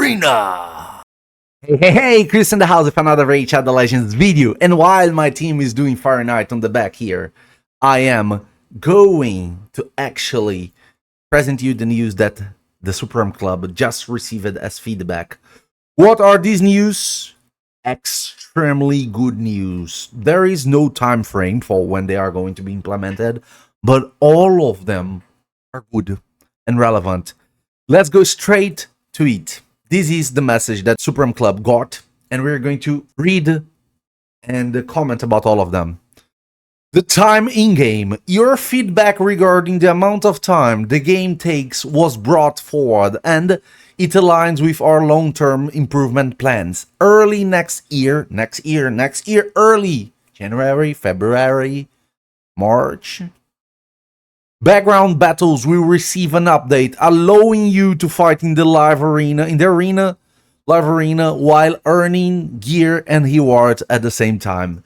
Arena! Hey, Chris in the house with another Raid Shadow Legends video. And while my team is doing Fire Knight on the back here, I am going to actually present you the news that the Supreme Club just received as feedback. What are these news? Extremely good news. There is no time frame for when they are going to be implemented, but all of them are good and relevant. Let's go straight to it. This is the message that Supreme Club got, and we're going to read and comment about all of them. The time in-game. Your feedback regarding the amount of time the game takes was brought forward, and it aligns with our long-term improvement plans. Early next year, early January, February, March. Background battles will receive an update, allowing you to fight in the live arena, live arena, while earning gear and rewards at the same time.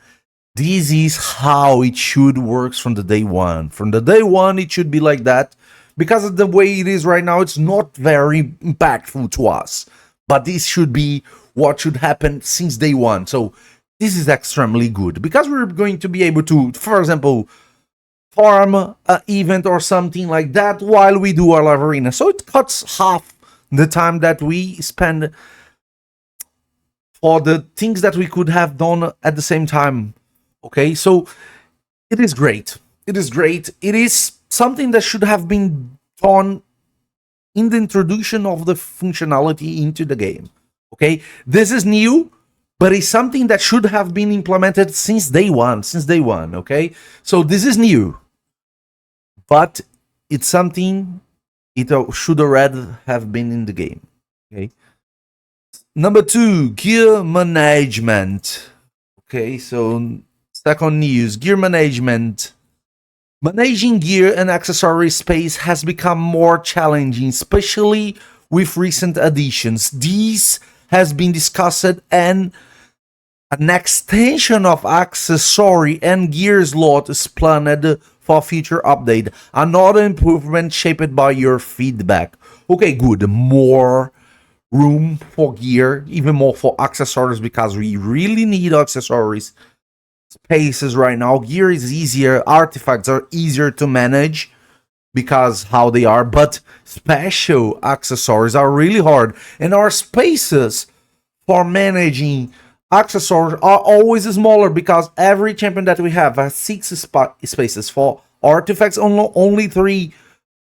This is how it should work from the day one. From the day one, it should be like that. Because of the way it is right now, it's not very impactful to us. But this should be what should happen since day one. So this is extremely good. Because we're going to be able to, for example, farm an event or something like that while we do our live arena. So it cuts half the time that we spend for the things that we could have done at the same time. Okay, so it is great. It is great. It is something that should have been done in the introduction of the functionality into the game. Okay, this is new, but it's something that should have been implemented since day one. Okay, so this is new, but it's something it should already have been in the game. Okay. Number 2, gear management. Okay, so second news, gear management. Managing gear and accessory space has become more challenging, especially with recent additions. These has been discussed, and an extension of accessory and gear slot is planned for future update. Another improvement shaped by your feedback. Okay, good. More room for gear, even more for accessories, because we really need accessories. Spaces right now. Gear is easier. Artifacts are easier to manage because how they are, but special accessories are really hard. And our spaces for managing accessories are always smaller because every champion that we have has 6 spaces for artifacts, only 3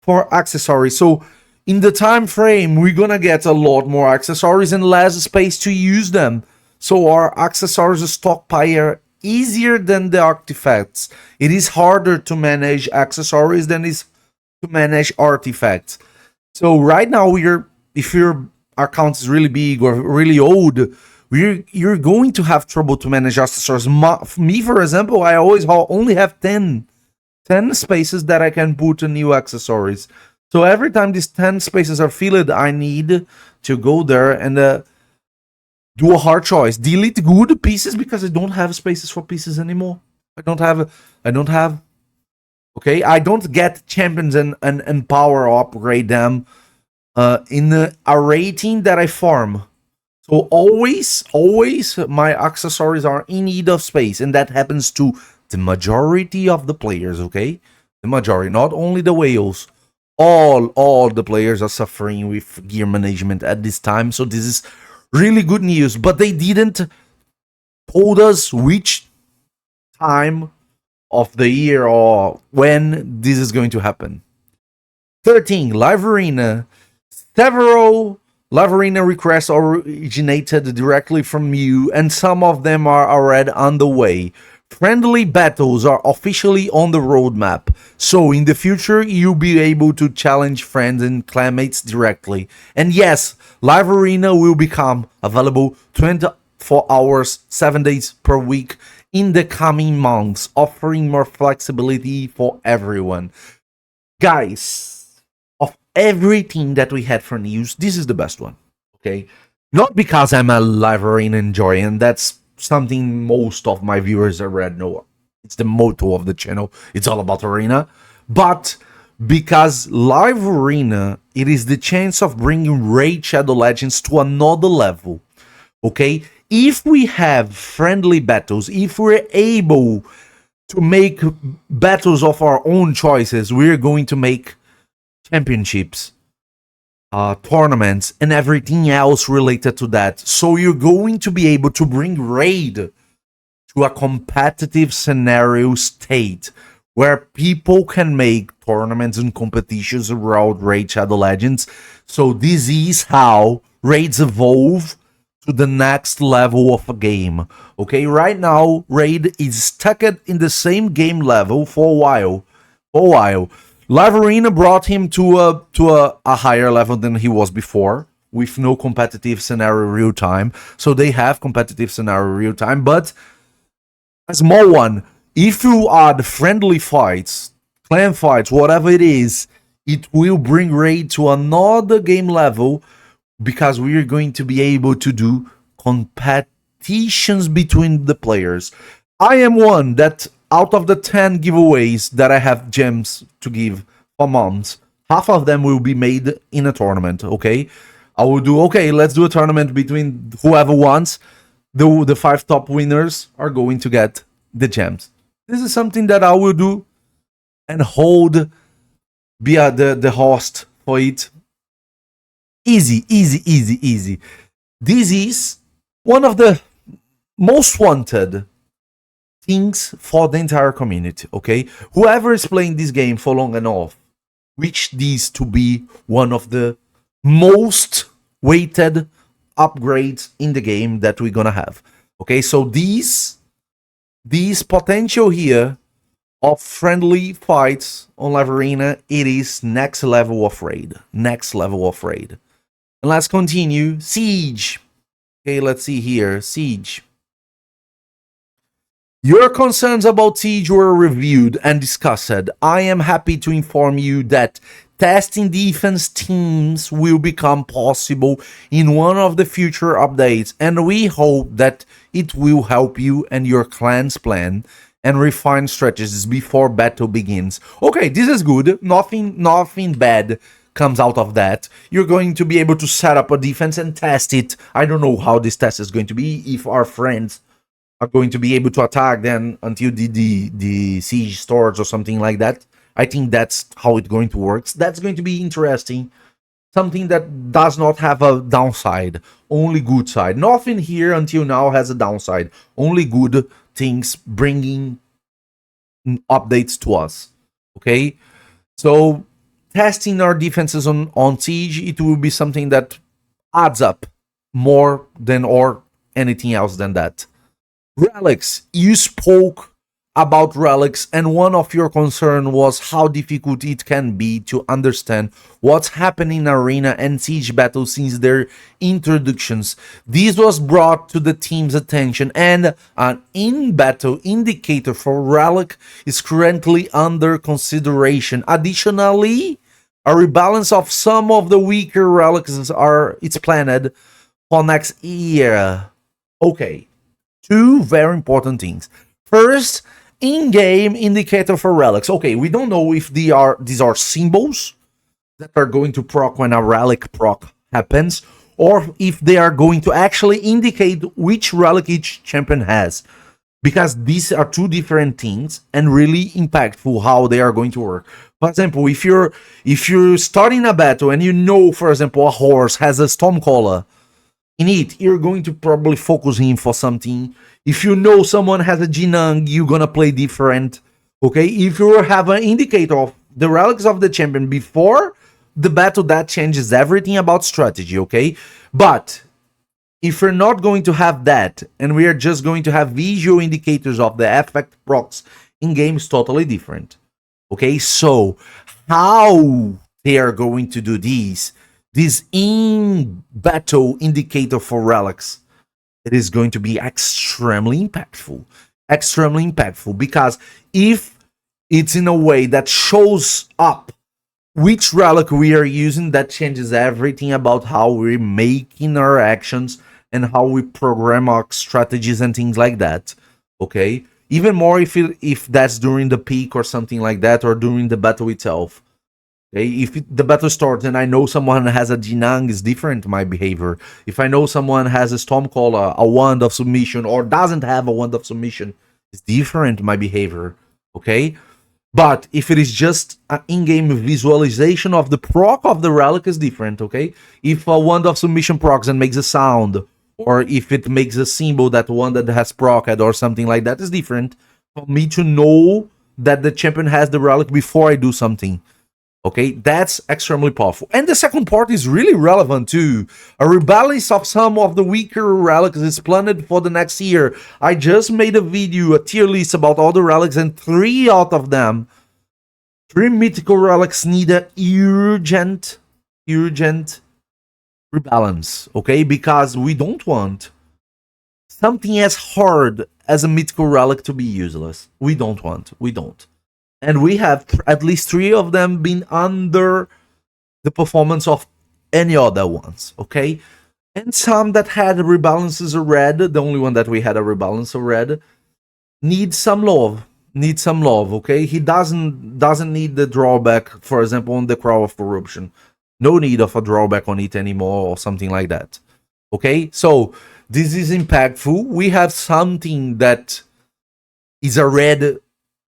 for accessories. So in the time frame, we're gonna get a lot more accessories and less space to use them. So our accessories stockpile easier than the artifacts. It is harder to manage accessories than it is to manage artifacts. So right now, if your account is really big or really old, you're going to have trouble to manage accessories. Me, for example, I always only have 10 spaces that I can put new accessories. So every time these 10 spaces are filled, I need to go there and do a hard choice. Delete good pieces because I don't have spaces for pieces anymore. I don't have. Okay, I don't get champions and power upgrade them in a rating that I farm. So always my accessories are in need of space, and that happens to the majority of the players. Okay, the majority, not only the whales. All the players are suffering with gear management at this time. So this is really good news, but they didn't told us which time of the year or when this is going to happen. 13, live arena. Several live arena requests originated directly from you, and some of them are already on the way. Friendly battles are officially on the roadmap, so in the future you'll be able to challenge friends and clanmates directly. And yes, live arena will become available 24 hours, 7 days per week in the coming months, offering more flexibility for everyone. Guys, of everything that we had for news, this is the best one. Okay, not because I'm a live arena enjoyer, and that's something most of my viewers already know. It's the motto of the channel. It's all about arena. But because live arena, it is the chance of bringing Raid Shadow Legends to another level. Okay, if we have friendly battles, if we're able to make battles of our own choices, we're going to make championships, tournaments, and everything else related to that. So you're going to be able to bring Raid to a competitive scenario state where people can make tournaments and competitions around Raid Shadow Legends. So this is how raids evolve to the next level of a game. Okay, right now Raid is stuck in the same game level for a while. Live Arena brought him to a higher level than he was before, with no competitive scenario real time. So they have competitive scenario real time, but a small one. If you add friendly fights, clan fights, whatever it is, it will bring Raid to another game level, because we are going to be able to do competitions between the players. I am one that, out of the 10 giveaways that I have gems to give for months, half of them will be made in a tournament, okay? I will do, okay, let's do a tournament between whoever wants. The 5 top winners are going to get the gems. This is something that I will do and be the host for it. Easy. This is one of the most wanted things for the entire community, okay? Whoever is playing this game for long enough, wish this to be one of the most weighted upgrades in the game that we're gonna have. Okay, so these potential here of friendly fights on Live Arena, it is next level of raid. And let's continue. Siege. Okay, let's see here. Siege. Your concerns about Siege were reviewed and discussed. I am happy to inform you that testing defense teams will become possible in one of the future updates, and we hope that it will help you and your clan's plan and refine strategies before battle begins. Okay, this is good. Nothing bad comes out of that. You're going to be able to set up a defense and test it. I don't know how this test is going to be, if our friends are going to be able to attack them until the siege starts or something like that. I think that's how it's going to work. That's going to be interesting. Something that does not have a downside, only good side. Nothing here until now has a downside. Only good things bringing updates to us. Okay, so testing our defenses on Siege, it will be something that adds up more than or anything else than that. Relics, you spoke about relics, and one of your concern was how difficult it can be to understand what's happening in arena and siege battles since their introductions. This was brought to the team's attention, and an in-battle indicator for relic is currently under consideration. Additionally, a rebalance of some of the weaker relics it's planned for next year. Okay, two very important things. First, in-game indicator for relics. Okay, we don't know if these are symbols that are going to proc when a relic proc happens, or if they are going to actually indicate which relic each champion has, because these are two different things and really impactful how they are going to work. For example, if you're starting a battle and you know, for example, a horse has a Stormcaller in it, you're going to probably focus him for something. If you know someone has a Jinang, you're gonna play different. Okay, if you have an indicator of the relics of the champion before the battle, that changes everything about strategy. Okay, but if we're not going to have that, and we are just going to have visual indicators of the effect procs in game, is totally different. Okay, so how they are going to do this in battle indicator for relics, it is going to be extremely impactful, because if it's in a way that shows up which relic we are using, that changes everything about how we're making our actions and how we program our strategies and things like that. Okay, even more if that's during the peak or something like that, or during the battle itself. Okay? If the battle starts and I know someone has a Jinang, is different my behavior. If I know someone has a Stormcaller, a Wand of Submission, or doesn't have a Wand of Submission, it's different my behavior. Okay? But if it is just an in-game visualization of the proc of the relic is different, okay? If a Wand of Submission procs and makes a sound, or if it makes a symbol that one that has procced or something like that is different for me to know that the champion has the relic before I do something. Okay, that's extremely powerful. And the second part is really relevant too. A rebalance of some of the weaker relics is planned for the next year. I just made a video, a tier list about all the relics, and 3 out of them, 3 mythical relics need an urgent rebalance, okay? Because we don't want something as hard as a mythical relic to be useless. We don't. And we have at least 3 of them being under the performance of any other ones, okay? And some that had rebalances of red, the only one that we had a rebalance of red, needs some love. Okay? He doesn't need the drawback, for example, on the Crow of Corruption. No need of a drawback on it anymore or something like that. Okay? So, this is impactful. We have something that is a red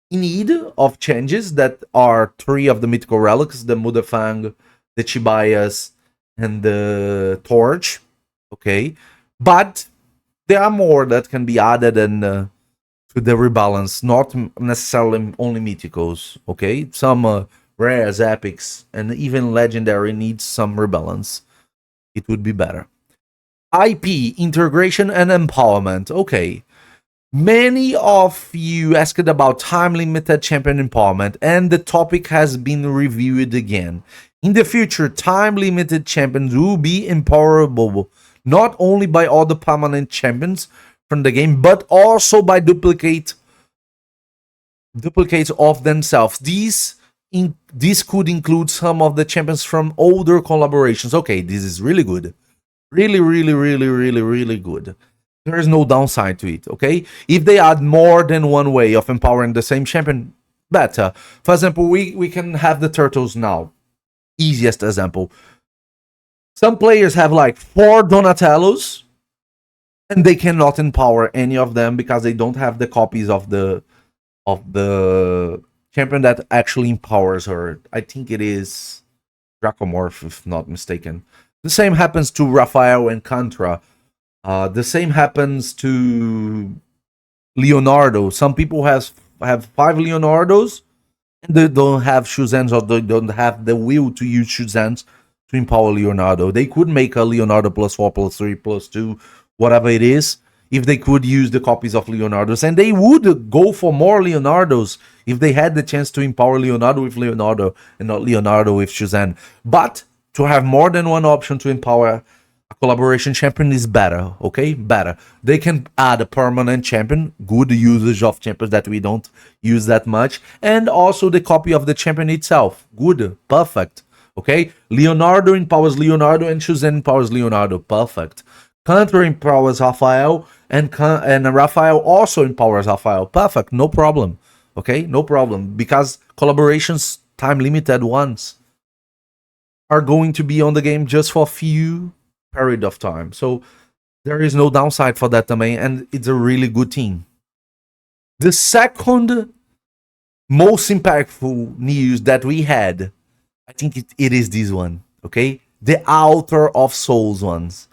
in need of changes that are 3 of the mythical relics, the Mudafang, the Chibayas, and the Torch. Okay, but there are more that can be added and to the rebalance, not necessarily only mythicals. Okay, some rares, epics, and even legendary needs some rebalance. It would be better. IP integration and empowerment. Okay. Many of you asked about time-limited champion empowerment, and the topic has been reviewed again. In the future, time-limited champions will be empowerable not only by all the permanent champions from the game, but also by duplicates of themselves. These could include some of the champions from older collaborations. Okay, this is really good. Really good. There is no downside to it, okay? If they add more than one way of empowering the same champion, better. For example, we can have the turtles now. Easiest example. Some players have like 4 Donatellos, and they cannot empower any of them because they don't have the copies of the champion that actually empowers her. I think it is Dracomorph, if not mistaken. The same happens to Raphael and Contra. The same happens to Leonardo. Some people have 5 Leonardos, and they don't have Shuzans, or they don't have the will to use Shuzans to empower Leonardo. They could make a Leonardo +4, +3, +2, whatever it is, if they could use the copies of Leonardos. And they would go for more Leonardos if they had the chance to empower Leonardo with Leonardo and not Leonardo with Shuzan. But to have more than one option to empower a collaboration champion is better, okay? Better. They can add a permanent champion, good usage of champions that we don't use that much, and also the copy of the champion itself. Good, perfect, okay? Leonardo empowers Leonardo, and Shuzan empowers Leonardo, perfect. Contra empowers Raphael, and Raphael also empowers Raphael, perfect, no problem, okay? No problem, because collaborations, time-limited ones, are going to be on the game just for a few period of time. So there is no downside for that domain, and it's a really good thing. The second most impactful news that we had, I think it is this one, okay? The Altar of Souls ones.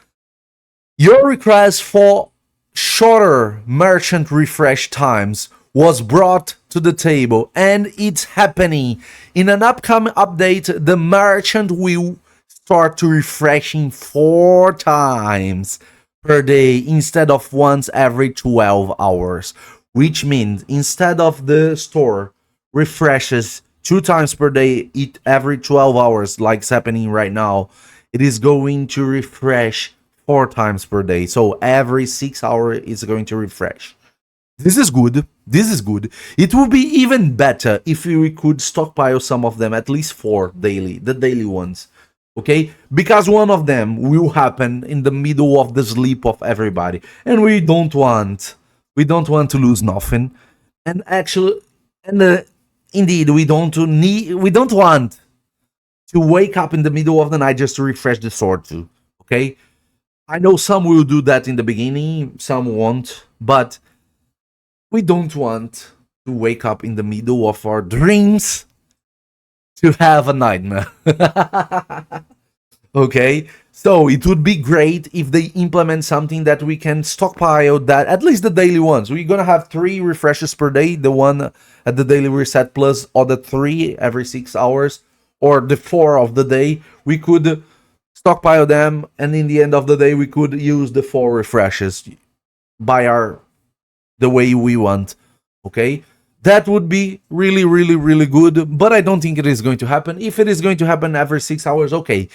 Your request for shorter merchant refresh times was brought to the table, and it's happening. In an upcoming update, the merchant will start to refreshing 4 times per day instead of once every 12 hours, which means instead of the store refreshes 2 times per day every 12 hours like it's happening right now, it is going to refresh 4 times per day. So every 6 hours it's going to refresh. This is good. It would be even better if we could stockpile some of them, at least 4 daily, the daily ones. Okay, because one of them will happen in the middle of the sleep of everybody, and we don't want to lose nothing. And actually, indeed, we don't want to wake up in the middle of the night just to refresh the sword too. Okay, I know some will do that in the beginning, some won't, but we don't want to wake up in the middle of our dreams to have a nightmare. Okay, so it would be great if they implement something that we can stockpile, that at least the daily ones. We're gonna have 3 refreshes per day, the one at the daily reset plus other 3 every 6 hours, or the 4 of the day. We could stockpile them, and in the end of the day we could use the 4 refreshes by the way we want. Okay, that would be really, really, really good, but I don't think it is going to happen. If it is going to happen every 6 hours, okay,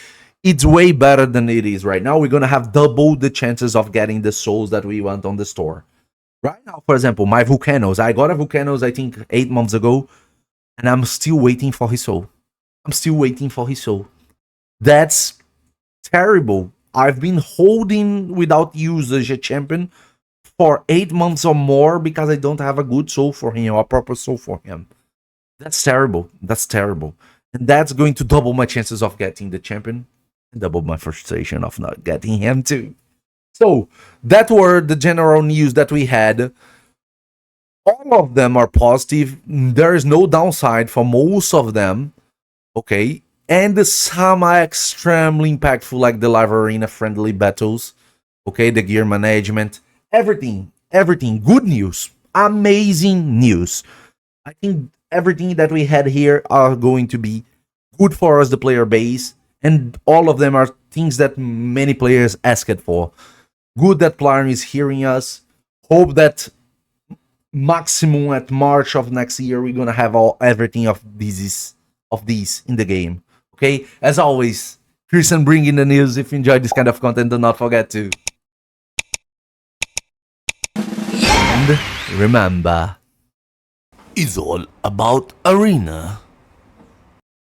it's way better than it is right now. We're gonna have double the chances of getting the souls that we want on the store. Right now, for example, my Vulcanos, I got a Vulcanos I think 8 months ago, and I'm still waiting for his soul. I'm still waiting for his soul. That's terrible. I've been holding without usage a champion for 8 months or more because I don't have a good soul for him or a proper soul for him. That's terrible. That's terrible. And that's going to double my chances of getting the champion and double my frustration of not getting him too. So that were the general news that we had. All of them are positive. There is no downside for most of them. Okay. And some are extremely impactful, like the live arena friendly battles. Okay, the gear management. Everything. Good news. Amazing news. I think everything that we had here are going to be good for us, the player base, and all of them are things that many players asked for. Good that Platinum is hearing us. Hope that maximum at March of next year we're gonna have everything of these in the game. Okay, as always, Christian bringing the news. If you enjoyed this kind of content, do not forget to. And remember, it's all about arena.